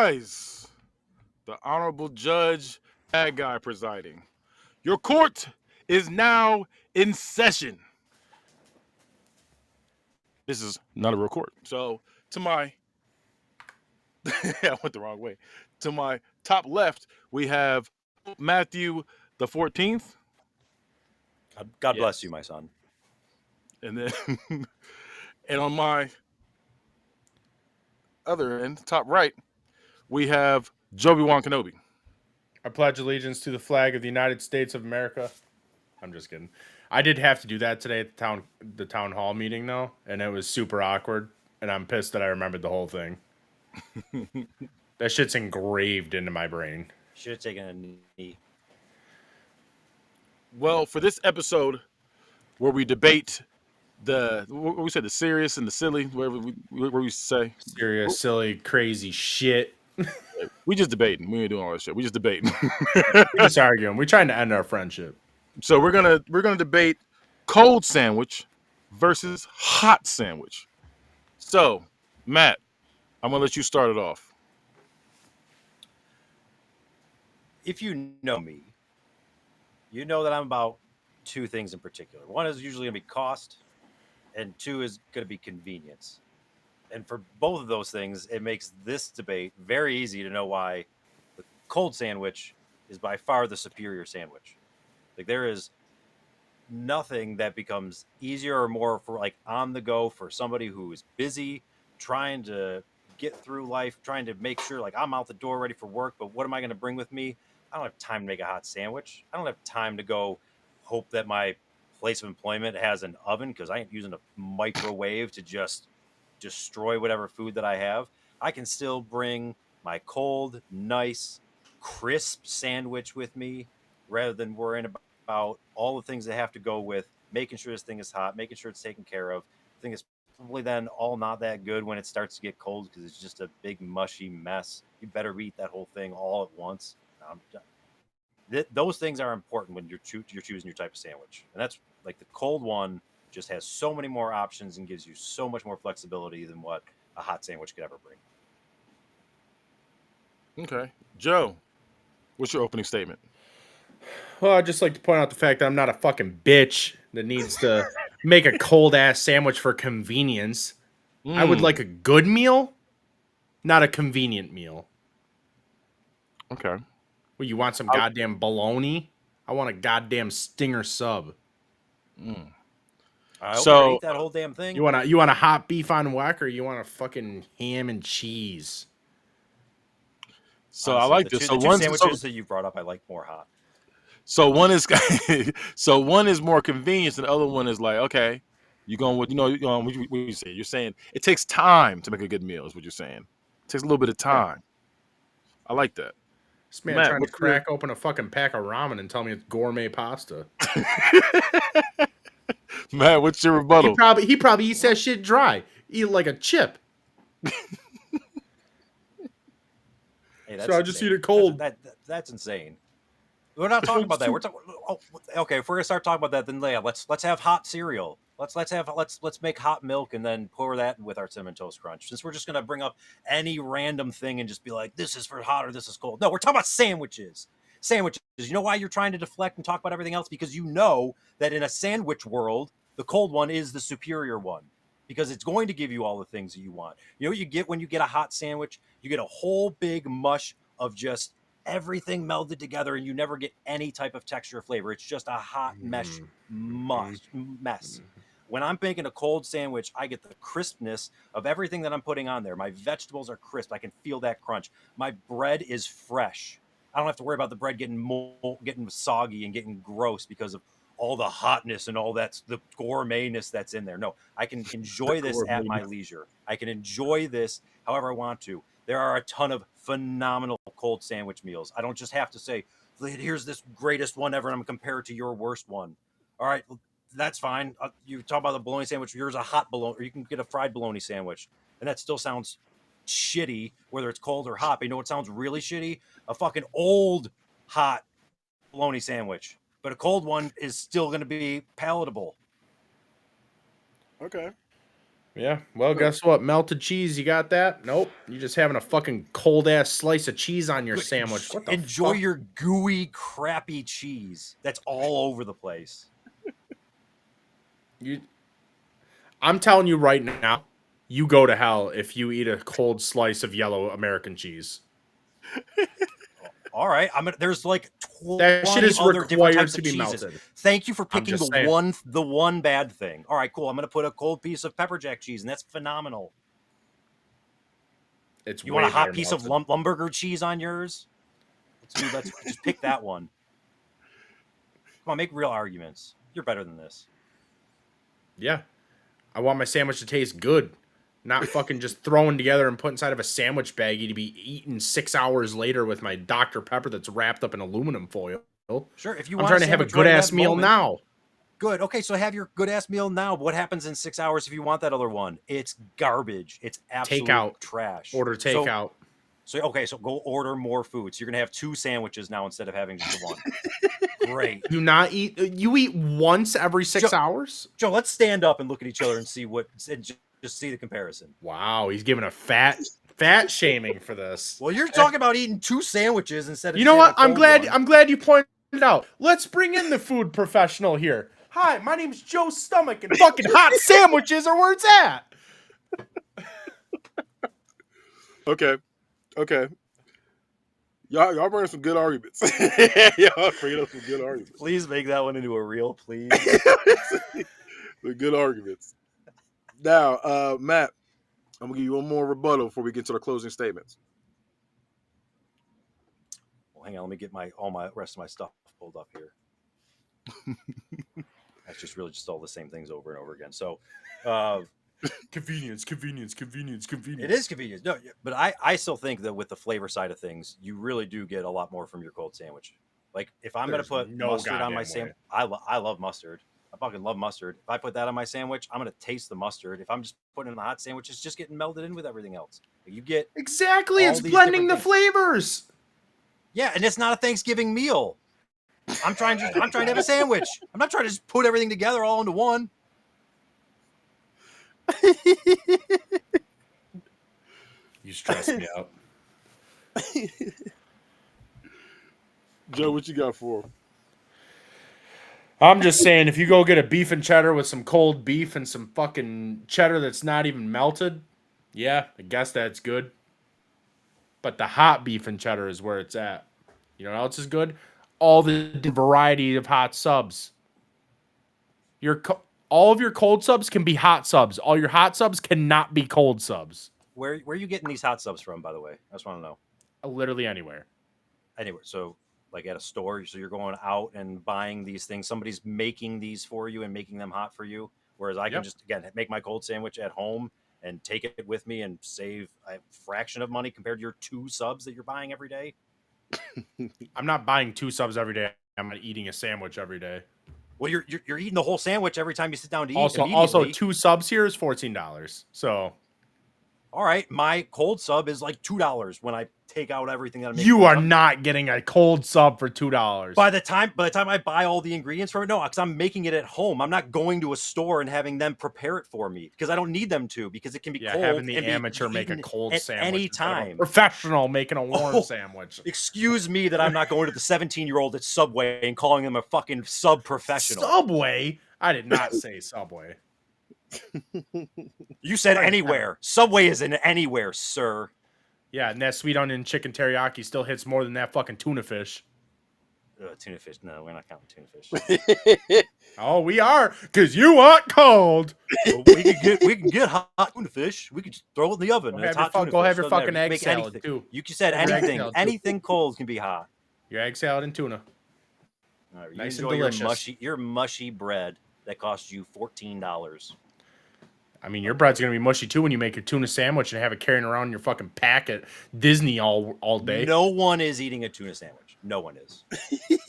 rise. The Honorable Judge Bad Guy presiding. Your court is now in session. This is not a real court. So, to my, I went the wrong way. To my top left, we have Matthew the 14th. God bless you, my son. And then, and on my other end, top right, we have Joby Wan Kenobi. I pledge allegiance to the flag of the United States of America. I'm just kidding. I did have to do that today at the town hall meeting, though, and it was super awkward. And I'm pissed that I remembered the whole thing. That shit's engraved into my brain. Should have taken a knee. Well, for this episode, where we debate what we said, the serious and the silly, whatever we say. Serious, silly, crazy shit. We just debating. We ain't doing all that shit. We just debating. We're just arguing. We're trying to end our friendship. So we're gonna debate cold sandwich versus hot sandwich. So, Matt, I'm gonna let you start it off. If you know me, you know that I'm about two things in particular. One is usually going to be cost, and two is going to be convenience. And for both of those things, it makes this debate very easy to know why the cold sandwich is by far the superior sandwich. Like, there is nothing that becomes easier or more for like on the go for somebody who is busy, trying to get through life, trying to make sure like I'm out the door ready for work, but what am I going to bring with me? I don't have time to make a hot sandwich. I don't have time to go hope that my place of employment has an oven because I ain't using a microwave to just destroy whatever food that I have. I can still bring my cold, nice, crisp sandwich with me rather than worrying about all the things that have to go with making sure this thing is hot, making sure it's taken care of. I think it's probably then all not that good when it starts to get cold because it's just a big mushy mess. You better eat that whole thing all at once. Those things are important when you're choosing your type of sandwich, and that's like the cold one just has so many more options and gives you so much more flexibility than what a hot sandwich could ever bring. Okay, Joe, what's your opening statement? Well, I'd just like to point out the fact that I'm not a fucking bitch that needs to make a cold ass sandwich for convenience. I would like a good meal, not a convenient meal. Okay. Well, you want some goddamn bologna? I want a goddamn stinger sub. I hope you eat that whole damn thing. You want a hot beef on whack, or you want a fucking ham and cheese? So honestly, I like the this. Two, So the two one sandwiches that you brought up, I like more hot. So one is so one is more convenience, and the other one is like, okay, you're going with what you say. You're saying it takes time to make a good meal. Is what you're saying. It takes a little bit of time. Yeah. I like that. This man trying to crack open a fucking pack of ramen and tell me it's gourmet pasta. Matt, what's your rebuttal? He probably eats that shit dry. Eat it like a chip. Hey, so I just eat it cold. That's insane. We're not talking about that. We're talking. Oh, okay. If we're gonna start talking about that, then yeah, let's have hot cereal. Let's make hot milk and then pour that with our cinnamon toast crunch. Since we're just gonna bring up any random thing and just be like, this is for hot or this is cold. No, we're talking about sandwiches. Sandwiches. You know why you're trying to deflect and talk about everything else? Because you know that in a sandwich world, the cold one is the superior one. Because it's going to give you all the things that you want. You know what you get when you get a hot sandwich? You get a whole big mush of just everything melded together, and you never get any type of texture or flavor. It's just a hot mess. When I'm making a cold sandwich, I get the crispness of everything that I'm putting on there. My vegetables are crisp. I can feel that crunch. My bread is fresh. I don't have to worry about the bread getting soggy and getting gross because of all the hotness and all that's the gourmetness that's in there. No, I can enjoy this at my leisure. I can enjoy this however I want to. There are a ton of phenomenal cold sandwich meals. I don't just have to say, here's this greatest one ever, and I'm going to compare it to your worst one. All right, that's fine. You talk about the bologna sandwich. Yours a hot bologna, or you can get a fried bologna sandwich, and that still sounds shitty, whether it's cold or hot. But you know what sounds really shitty? A fucking old hot bologna sandwich. But a cold one is still going to be palatable. Okay. Yeah. Well, guess what? Melted cheese. You got that? Nope. You just having a fucking cold ass slice of cheese on your Good. sandwich. What the Enjoy fuck? your gooey, crappy cheese. That's all over the place. I'm telling you right now, you go to hell if you eat a cold slice of yellow American cheese. All right, there's like 20 That shit is other different required types to of be cheeses. melted. Thank you for I'm picking just saying. the one bad thing. All right, cool. I'm gonna put a cold piece of pepper jack cheese, and that's phenomenal. It's You way want a hot better piece of melted. Lumberger cheese on yours? Let's just pick that one. Come on, make real arguments. You're better than this. Yeah. I want my sandwich to taste good. Not fucking just thrown together and put inside of a sandwich baggie to be eaten 6 hours later with my Dr. Pepper that's wrapped up in aluminum foil. Sure, if you I'm want trying to have a sandwich good right at ass that meal moment, now. Good. Okay, so have your good ass meal now. What happens in 6 hours if you want that other one? It's garbage. It's absolute Takeout. trash. Order takeout. So go order more food. So you're gonna have 2 sandwiches now instead of having just the one. Great. Do not eat. You eat once every 6 hours? Joe, let's stand up and look at each other and see just see the comparison. Wow, he's giving a fat shaming for this. Well, you're talking about eating 2 sandwiches instead of You know what? I'm glad you pointed it out. Let's bring in the food professional here. Hi, my name's Joe Stomach, and fucking hot sandwiches are where it's at. Okay. Y'all bringing some good arguments. Y'all bringing up some good arguments. Please make that one into a reel, please. The good arguments. Now, Matt, I'm gonna give you one more rebuttal before we get to the closing statements. Well, hang on, let me get all my rest of my stuff pulled up here. That's just all the same things over and over again. So, Convenience. it is convenient. No, but I still think that with the flavor side of things, you really do get a lot more from your cold sandwich. Like if I'm going to put mustard on my sandwich, I love mustard. I fucking love mustard. If I put that on my sandwich, I'm going to taste the mustard. If I'm just putting it in the hot sandwich, it's just getting melded in with everything else. You get exactly. It's blending the flavors. Yeah, and it's not a Thanksgiving meal. I'm trying to have a sandwich. I'm not trying to just put everything together all into one. You stress me out. Joe, what you got for him? I'm just saying, if you go get a beef and cheddar with some cold beef and some fucking cheddar that's not even melted, yeah, I guess that's good. But the hot beef and cheddar is where it's at. You know what else is good? All the variety of hot subs. All of your cold subs can be hot subs. All your hot subs cannot be cold subs. Where are you getting these hot subs from, by the way? I just want to know. Literally anywhere. Anywhere. So, like at a store, so you're going out and buying these things. Somebody's making these for you and making them hot for you. Whereas I can just, again, make my cold sandwich at home and take it with me and save a fraction of money compared to your 2 subs that you're buying every day. I'm not buying 2 subs every day. I'm not eating a sandwich every day. Well, you're eating the whole sandwich every time you sit down to eat. Also 2 subs here is $14. So, all right, my cold sub is like $2 when I take out everything that I'm making. You are not getting a cold sub for $2. By the time I buy all the ingredients from it, no, because I'm making it at home. I'm not going to a store and having them prepare it for me because I don't need them to, because it can be cold. Having the amateur make a cold sandwich any time. Professional making a warm sandwich. Excuse me that I'm not going to the 17-year-old at Subway and calling them a fucking sub professional. Subway? I did not say Subway. You said anywhere. Subway is in anywhere, sir. Yeah, and that sweet onion chicken teriyaki still hits more than that fucking tuna fish. Tuna fish? No, we're not counting tuna fish. Oh, we are, because you want cold. Well, we can get hot tuna fish. We can just throw it in the oven. Go have your fucking egg salad too. You said anything cold can be hot. Your egg salad and tuna. All right, nice and delicious. Your mushy bread that costs you $14. I mean, your bread's gonna be mushy too when you make a tuna sandwich and have it carrying around in your fucking pack at Disney all day. No one is eating a tuna sandwich. No one is. No.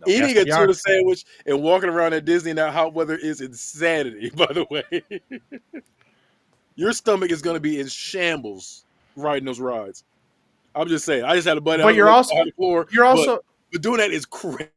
Eating a tuna sandwich and walking around at Disney in that hot weather is insanity, by the way. Your stomach is gonna be in shambles riding those rides. I'm just saying. I just had a buddy. But but doing that is crazy.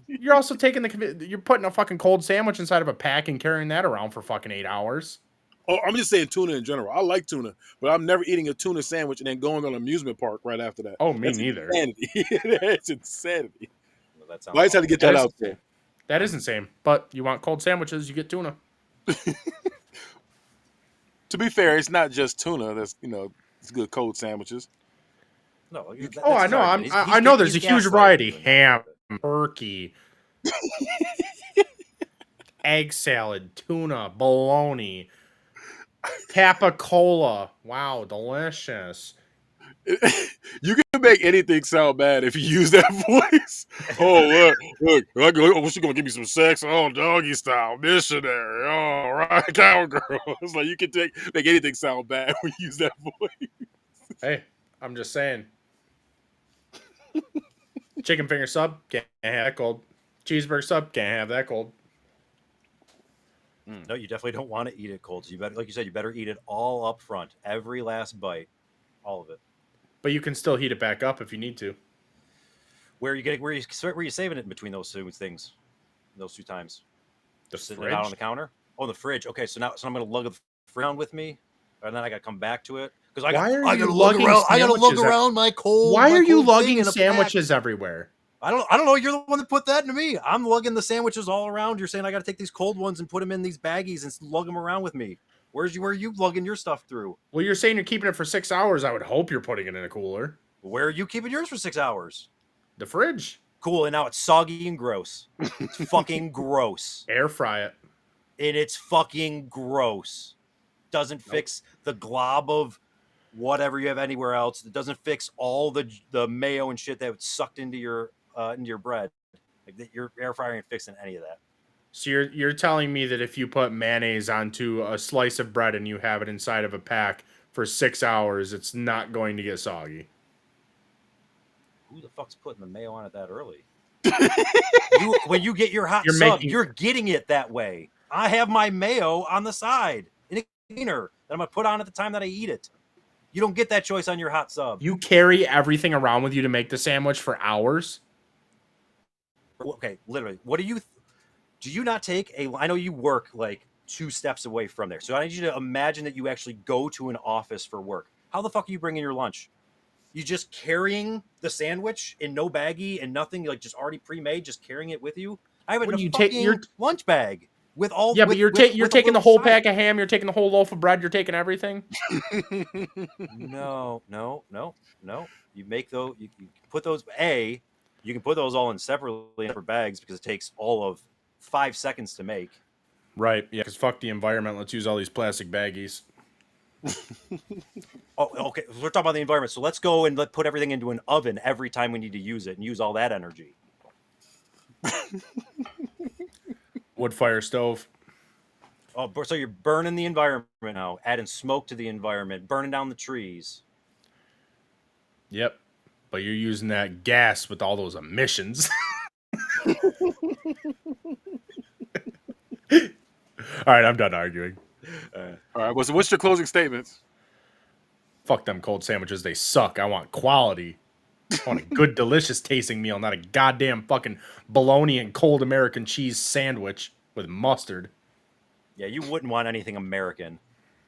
You're also you're putting a fucking cold sandwich inside of a pack and carrying that around for fucking 8 hours. Oh, I'm just saying tuna in general. I like tuna, but I'm never eating a tuna sandwich and then going on an amusement park right after that. Oh, me That's neither. insanity. That's insanity. Well, that sounds Well, I just had to awful. get That that is out there. insane. That is insane. But you want cold sandwiches, you get tuna. To be fair, it's not just tuna. That's it's good cold sandwiches. No, You- that's Oh, I his know. argument. I know. There's he's a huge gaslighting variety: you in that ham, bit. turkey, egg salad, tuna, bologna, capicola. Wow, delicious. You can make anything sound bad if you use that voice. Oh, look, she's gonna give me some sex. Oh, doggy style, missionary. Oh, right, cowgirl. It's like you can make anything sound bad when you use that voice. Hey, I'm just saying. Chicken finger sub, can't have that cold. Cheeseburger sub, can't have that cold. No, you definitely don't want to eat it cold. So you better, like you said, you better eat it all up front, every last bite, all of it. But you can still heat it back up if you need to. Where are you saving it in between those two things, those two times? The Sitting fridge? it out on the counter? Oh, the fridge. Okay, so I'm gonna lug the fridge around with me, and then I gotta come back to it because I Why are gotta you lug lugging around. I gotta lug sandwiches up- around my cold. Why my are you cold thing lugging in a pack. sandwiches everywhere? I don't know. You're the one that put that into me. I'm lugging the sandwiches all around. You're saying I got to take these cold ones and put them in these baggies and lug them around with me. Where are you lugging your stuff through? Well, you're saying you're keeping it for 6 hours. I would hope you're putting it in a cooler. Where are you keeping yours for 6 hours? The fridge. Cool. And now it's soggy and gross. It's fucking gross. Air fry it. And it's fucking gross. Doesn't fix the glob of whatever you have anywhere else. It doesn't fix all the mayo and shit that sucked into your bread. Like your air fryer ain't fixing any of that. So you're telling me that if you put mayonnaise onto a slice of bread and you have it inside of a pack for 6 hours, it's not going to get soggy? Who the fuck's putting the mayo on it that early? When you get your hot You're sub, making- you're getting it that way. I have my mayo on the side in a container that I'm gonna put on at the time that I eat it. You don't get that choice on your hot sub. You carry everything around with you to make the sandwich for hours? Okay, literally. What do you not take I know you work like 2 steps away from there. So I need you to imagine that you actually go to an office for work. How the fuck are you bringing your lunch? You just carrying the sandwich in no baggie and nothing, like just already pre-made, just carrying it with you? I have it in a fucking lunch bag with all. Yeah, but you're with taking the a whole little pack of ham. You're taking the whole loaf of bread. You're taking everything. No. You make those. You put those. You can put those all in separate bags because it takes all of 5 seconds to make. Right. Yeah. Because fuck the environment. Let's use all these plastic baggies. Oh, okay. We're talking about the environment, so let's go and put everything into an oven every time we need to use it and use all that energy. Wood fire stove. Oh, so you're burning the environment now, adding smoke to the environment, burning down the trees. Yep. But you're using that gas with all those emissions. All right, I'm done arguing. All right. Well, so what's your closing statements? Fuck them cold sandwiches. They suck. I want quality. I want a good, delicious tasting meal, not a goddamn fucking bologna and cold American cheese sandwich with mustard. Yeah, you wouldn't want anything American.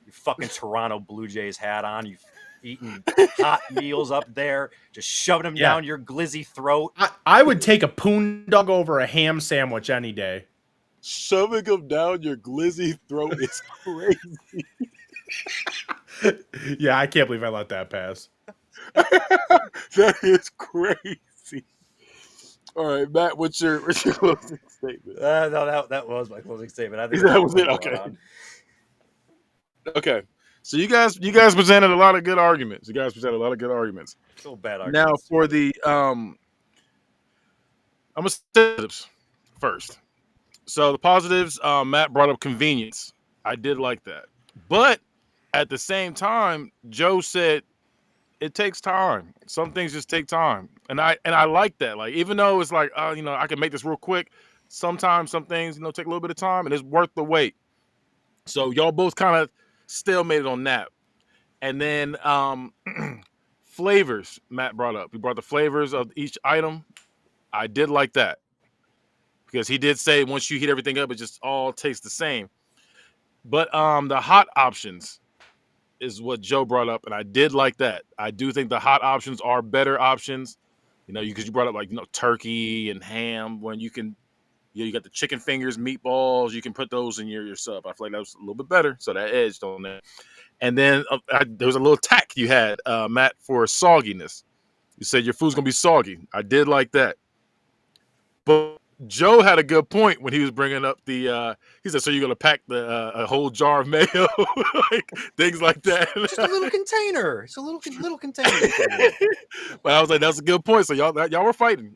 You fucking Toronto Blue Jays hat on. You eating hot meals up there, just shoving them down your glizzy throat. I would take a poon dog over a ham sandwich any day. Shoving them down your glizzy throat is crazy. Yeah, I can't believe I let that pass. That is crazy. All right, Matt, what's your closing statement? No, that was my closing statement. I think That was it. Okay. Okay. So you guys presented a lot of good arguments. So bad arguments. Now for the I'm gonna say positives first. So the positives, Matt brought up convenience. I did like that, but at the same time, Joe said it takes time. Some things just take time, and I like that. Like even though it's like I can make this real quick. Sometimes some things take a little bit of time, and it's worth the wait. So y'all both kind of stalemated on that, and then flavors. Matt brought up. He brought the flavors of each item. I did like that because he did say once you heat everything up, it just all tastes the same. But the hot options is what Joe brought up, and I did like that. I do think the hot options are better options. You know, because you brought up like turkey and ham when you can. You got the chicken fingers, meatballs. You can put those in your sub. I feel like that was a little bit better, so that edged on there. And then there was a little tack you had, Matt, for sogginess. You said your food's gonna be soggy. I did like that. But Joe had a good point when he was bringing up the. He said, "So you're gonna pack a whole jar of mayo, like things like that." Just a little container. It's a little container. But I was like, "That's a good point." So y'all were fighting,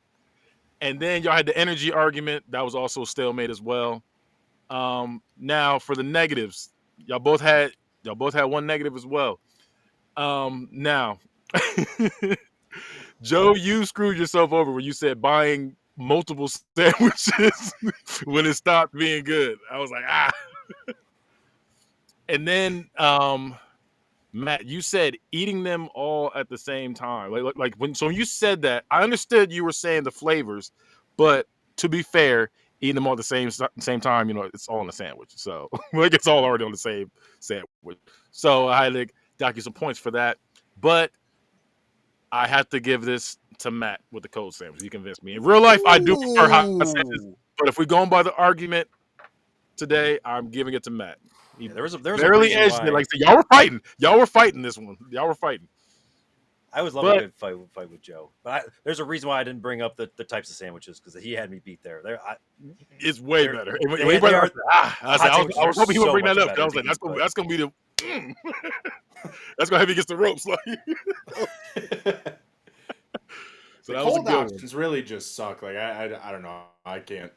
and then y'all had the energy argument. That was also stalemate as well. Now for the negatives, y'all both had one negative as well. Now, Joe, you screwed yourself over when you said buying multiple sandwiches when it stopped being good. I was like, ah. And then, Matt, you said eating them all at the same time. Like when you said that, I understood you were saying the flavors, but to be fair, eating them all at the same time, it's all in a sandwich. So like it's all already on the same sandwich. So I had to dock you some points for that. But I have to give this to Matt with the cold sandwich. You convinced me. In real life, I do prefer hot sandwiches, but if we're going by the argument today, I'm giving it to Matt. He there was barely a edged it. Like I said, y'all were fighting. Y'all were fighting this one. Y'all were fighting. I always love a good fight with Joe. But there's a reason why I didn't bring up the types of sandwiches, because he had me beat there. It's way better. And when they he brought are- it up, I was hoping he would bring that up. I was like, better that's gonna be the that's gonna have you against the ropes. Like so The that was a cold good one. options really just suck. Like I don't know. I can't.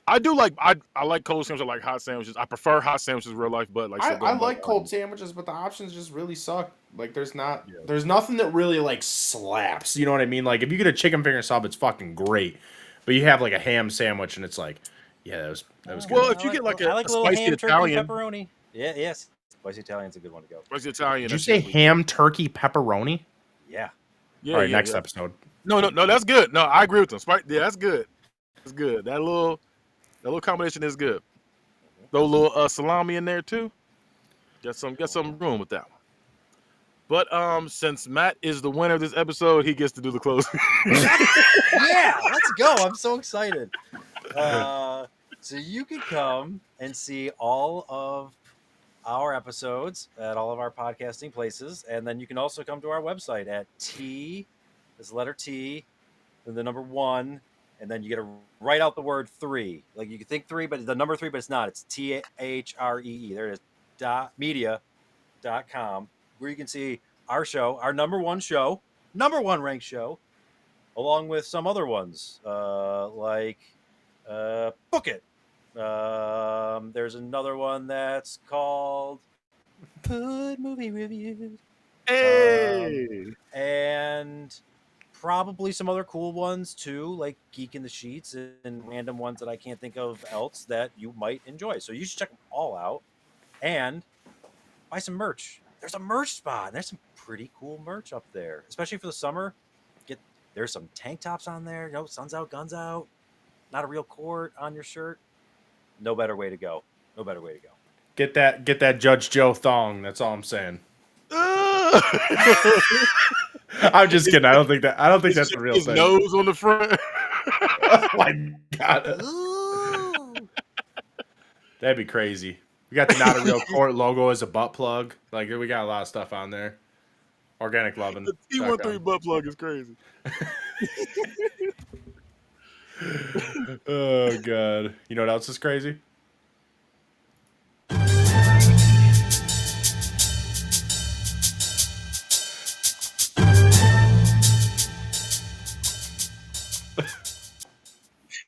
I do like I like cold sandwiches. I like hot sandwiches. I prefer hot sandwiches in real life, but like I like cold sandwiches, but the options just really suck. Like there's nothing that really like slaps. You know what I mean? Like if you get a chicken finger sub, it's fucking great. But you have like a ham sandwich, and it's like, yeah, that was good. Well, if you get like I like a little spicy ham, Italian, turkey, pepperoni. Yes, spicy Italian's a good one to go. spicy Italian. Did you say ham, turkey, pepperoni? Yeah. Yeah. All right, next episode. No, that's good. No, I agree with them. Yeah, that's good. That's good. That little combination is good. Throw a little salami in there too. Get some room with that one. But since Matt is the winner of this episode, he gets to do the closing. Yeah, let's go. I'm so excited. So you can come and see all of our episodes at all of our podcasting places, and then you can also come to our website at this letter T, then the number 1, and then you get to write out the word 3. Like you can think 3, but the number 3, but it's not. It's THREE. There it is. media.com, where you can see our show, our number 1 ranked show, along with some other ones like Book It. There's another one that's called Good Movie Reviews. Hey, and probably some other cool ones too, like Geek in the Sheets and random ones that I can't think of else that you might enjoy. So you should check them all out and buy some merch. There's a merch spot, and there's some pretty cool merch up there, especially for the summer. There's some tank tops on there. Sun's out, guns out. Not a real cord on your shirt. No better way to go. Get that Judge Joe thong. That's all I'm saying. I'm just kidding. I don't think that's the real his thing. nose on the front. Oh my god, that'd be crazy. We got the Not a Real Court logo as a butt plug. Like we got a lot of stuff on there. Organic loving. The T13 butt plug is crazy. Oh god. You know what else is crazy?